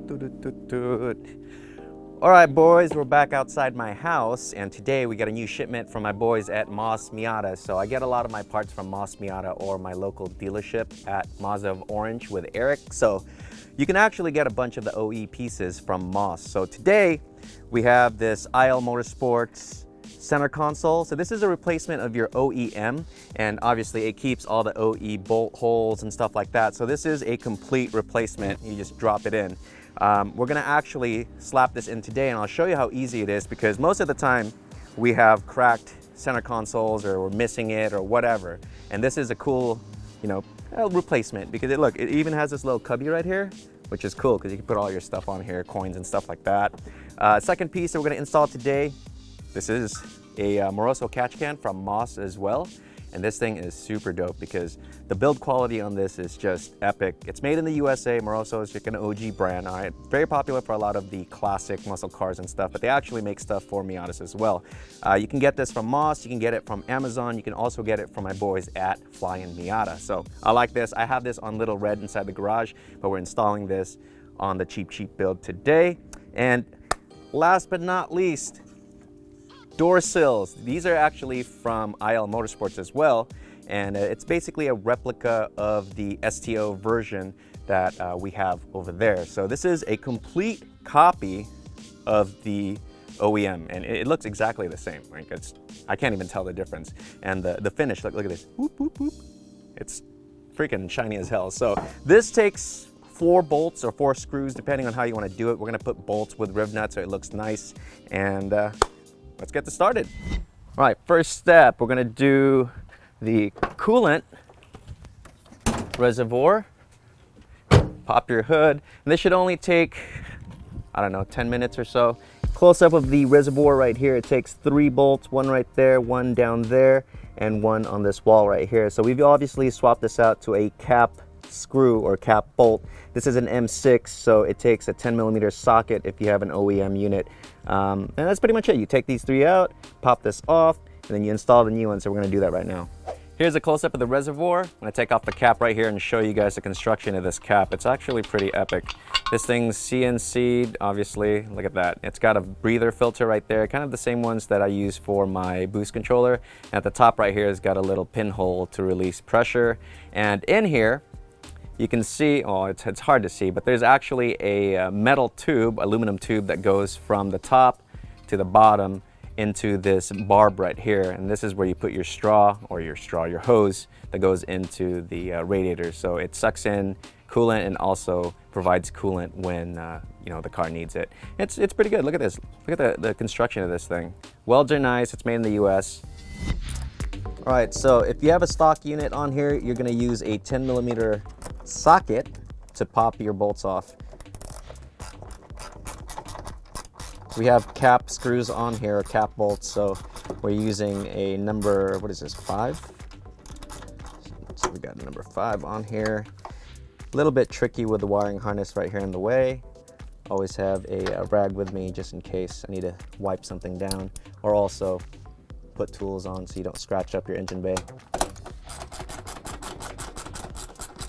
All right, boys, we're back outside my house, and today we got a new shipment from my boys at OMGMIATA. So I get a lot of my parts from OMGMIATA or my local dealership at Mazda of Orange with Eric. So you can actually get a bunch of the OE pieces from Moss. So today we have this IL Motorsports center console. So this is a replacement of your OEM, and obviously it keeps all the OE bolt holes and stuff like that. So this is a complete replacement. You just drop it in. We're gonna actually slap this in today, and I'll show you how easy it is, because most of the time we have cracked center consoles or we're missing it or whatever. And this is a cool, replacement, because it even has this little cubby right here, which is cool because you can put all your stuff on here, coins and stuff like that. Second piece that we're gonna install today, this is a Moroso Catch Can from Moss as well. And this thing is super dope because the build quality on this is just epic. It's made in the USA. Moroso is like an OG brand, all right? Very popular for a lot of the classic muscle cars and stuff, but they actually make stuff for Miatas as well. You can get this from Moss, you can get it from Amazon, you can also get it from my boys at Flyin Miata. So I like this. I have this on Little Red inside the garage, but we're installing this on the CheapCheap build today. And last but not least, door sills. These are actually from IL Motorsports as well, and it's basically a replica of the STO version that we have over there. So this is a complete copy of the OEM, and it looks exactly the same. Like I can't even tell the difference. And the finish, look at this, whoop, whoop, whoop. It's freaking shiny as hell. So this takes 4 bolts or 4 screws, depending on how you want to do it. We're gonna put bolts with riv nuts so it looks nice, and let's get this started. All right, first step, we're gonna do the coolant reservoir. Pop your hood, and this should only take, I don't know, 10 minutes or so. Close up of the reservoir right here, it takes 3 bolts, 1 right there, 1 down there, and 1 on this wall right here. So we've obviously swapped this out to a cap screw or cap bolt. This is an M6, so it takes a 10mm socket if you have an OEM unit. And that's pretty much it. You take these 3 out, pop this off, and then you install the new one. So we're gonna do that right now. Here's a close-up of the reservoir. I'm gonna take off the cap right here and show you guys the construction of this cap. It's actually pretty epic. This thing's CNC'd, obviously. Look at that. It's got a breather filter right there, kind of the same ones that I use for my boost controller. And at the top right here, it's got a little pinhole to release pressure. And in here, you can see, oh, it's hard to see, but there's actually a metal tube, aluminum tube, that goes from the top to the bottom into this barb right here. And this is where you put your your hose that goes into the radiator. So it sucks in coolant and also provides coolant when the car needs it. It's pretty good. Look at this. Look at the construction of this thing. Welds are nice. It's made in the US. All right, so if you have a stock unit on here, you're gonna use a 10mm socket to pop your bolts off. We have cap screws on here, cap bolts, so we're using a number, what is this, 5? So we got a number 5 on here. A little bit tricky with the wiring harness right here in the way. Always have a rag with me just in case I need to wipe something down, or also put tools on so you don't scratch up your engine bay.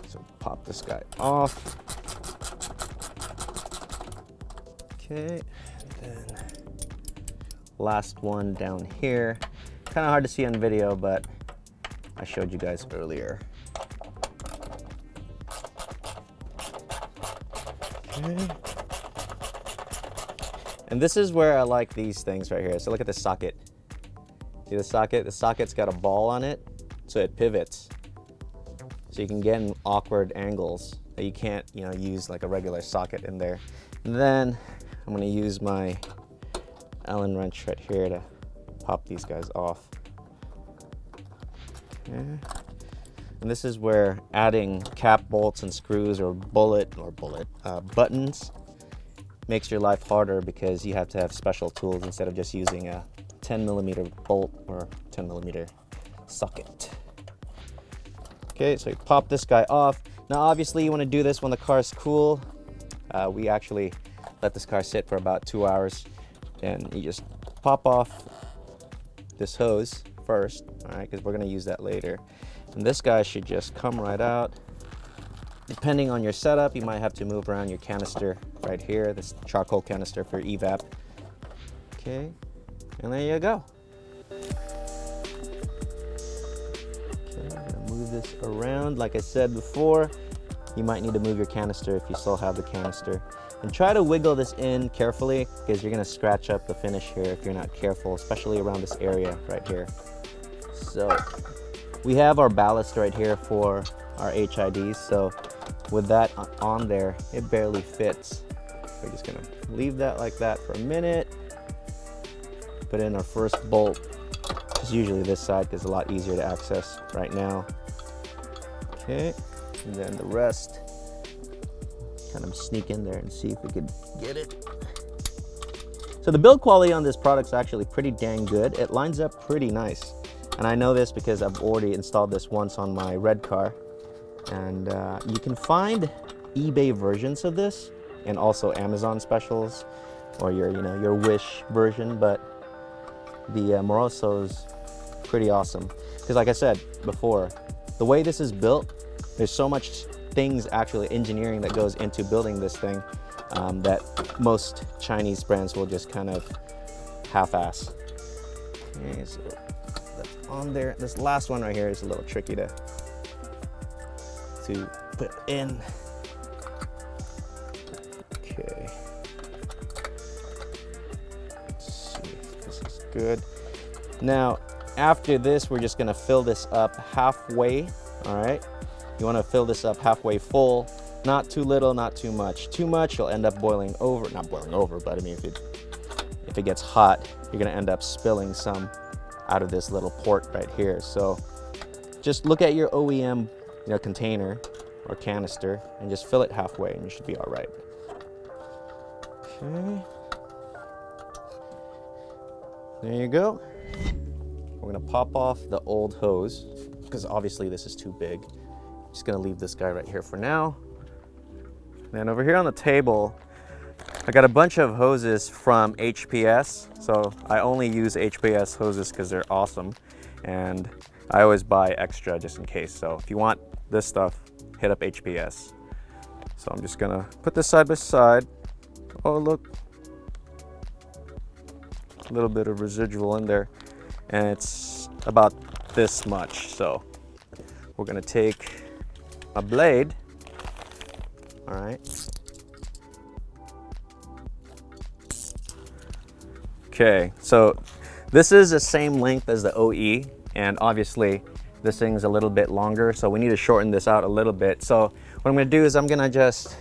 So pop this guy off. Okay, and then last one down here. Kind of hard to see on video, but I showed you guys earlier. Okay. And this is where I like these things right here. So look at the socket. See the socket? The socket's got a ball on it, so it pivots. So you can get in awkward angles that you can't, use like a regular socket in there. And then I'm gonna use my Allen wrench right here to pop these guys off. Okay. And this is where adding cap bolts and screws or buttons makes your life harder, because you have to have special tools instead of just using a 10mm bolt or 10mm socket. Okay, so you pop this guy off. Now obviously you want to do this when the car's cool. We actually let this car sit for about 2 hours, and you just pop off this hose first, all right, because we're going to use that later. And this guy should just come right out. Depending on your setup, you might have to move around your canister right here, this charcoal canister for evap. Okay, and there you go. Okay, I'm gonna move this around. Like I said before, you might need to move your canister if you still have the canister. And try to wiggle this in carefully, because you're gonna scratch up the finish here if you're not careful, especially around this area right here. So we have our ballast right here for our HIDs, so with that on there, it barely fits. We're just gonna leave that like that for a minute. Put in our first bolt, just usually this side because it's a lot easier to access right now. Okay, and then the rest, kind of sneak in there and see if we could get it. So the build quality on this product is actually pretty dang good. It lines up pretty nice. And I know this because I've already installed this once on my red car. And you can find eBay versions of this and also Amazon specials or your Wish version, but the Moroso is pretty awesome. Because like I said before, the way this is built, there's so much things, actually engineering, that goes into building this thing that most Chinese brands will just kind of half-ass. Okay, so that's on there. This last one right here is a little tricky to put in. Okay. Let's see if this is good. Now, after this, we're just gonna fill this up halfway, all right? You wanna fill this up halfway full, not too little, not too much. Too much, you'll end up boiling over, not boiling over, but I mean, if it gets hot, you're gonna end up spilling some out of this little port right here. So just look at your OEM container or canister and just fill it halfway and you should be all right. Okay. There you go. We're gonna pop off the old hose because obviously this is too big. Just gonna leave this guy right here for now. And then over here on the table, I got a bunch of hoses from HPS. So I only use HPS hoses because they're awesome. And I always buy extra just in case. So if you want this stuff, hit up HPS. So I'm just gonna put this side by side. Oh, look. A little bit of residual in there. And it's about this much. So we're gonna take a blade. All right. Okay, so this is the same length as the OE, and obviously this thing's a little bit longer, so we need to shorten this out a little bit. So what I'm gonna do is I'm gonna just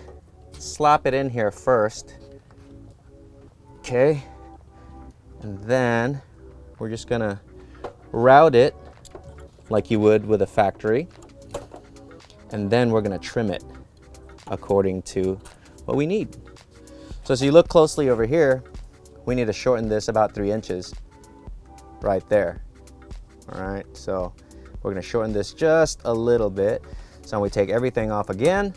slap it in here first. Okay, and then we're just gonna route it like you would with a factory, and then we're gonna trim it according to what we need. So as you look closely over here, we need to shorten this about 3 inches right there. All right, so we're gonna shorten this just a little bit. So we take everything off again.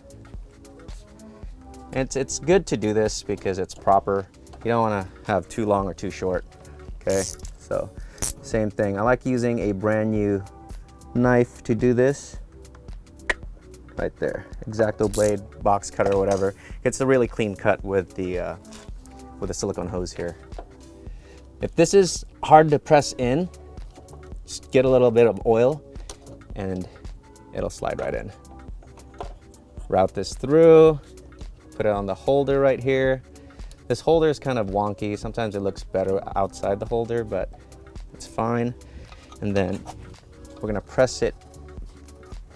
And it's good to do this because it's proper. You don't wanna have too long or too short, okay? So same thing. I like using a brand new knife to do this. Right there, X-Acto blade, box cutter, whatever. It's a really clean cut with the silicone hose here. If this is hard to press in, just get a little bit of oil and it'll slide right in. Route this through, put it on the holder right here. This holder is kind of wonky. Sometimes it looks better outside the holder, but it's fine. And then we're gonna press it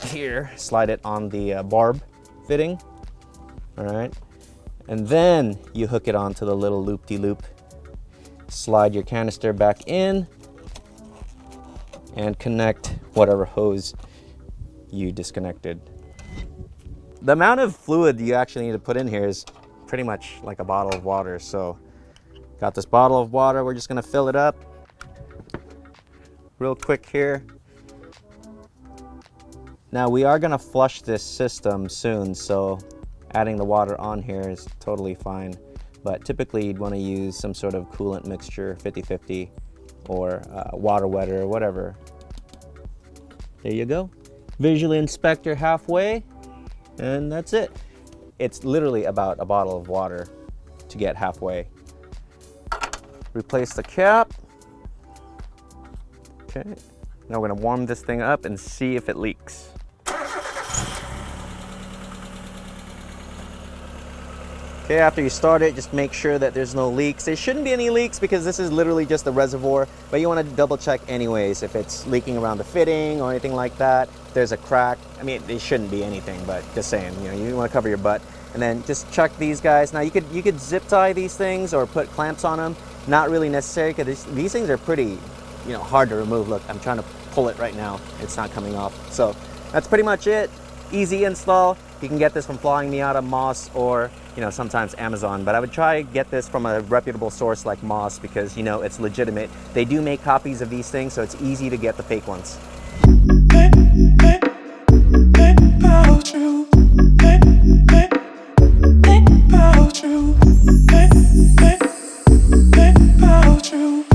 here, slide it on the barb fitting, all right? And then you hook it onto the little loop-de-loop. Slide your canister back in and connect whatever hose you disconnected. The amount of fluid you actually need to put in here is pretty much like a bottle of water. So got this bottle of water, we're just gonna fill it up real quick here. Now we are gonna flush this system soon, so adding the water on here is totally fine. But typically you'd wanna use some sort of coolant mixture, 50-50, or water wetter, or whatever. There you go. Visual inspector halfway, and that's it. it's literally about a bottle of water to get halfway. Replace the cap. Okay, now we're gonna warm this thing up and see if it leaks. Okay, after you start it, just make sure that there's no leaks. There shouldn't be any leaks because this is literally just a reservoir, but you want to double check anyways if it's leaking around the fitting or anything like that. If there's a crack, I mean, there shouldn't be anything, but just saying, you know, you want to cover your butt. And then just check these guys. Now you could zip tie these things or put clamps on them. Not really necessary because these things are pretty, you know, hard to remove. Look, I'm trying to pull it right now. It's not coming off. So that's pretty much it. Easy install. You can get this from Flyin Miata, Moss, or, you know, sometimes Amazon, but I would try get this from a reputable source like Moss because, you know, it's legitimate. They do make copies of these things, so it's easy to get the fake ones. About you.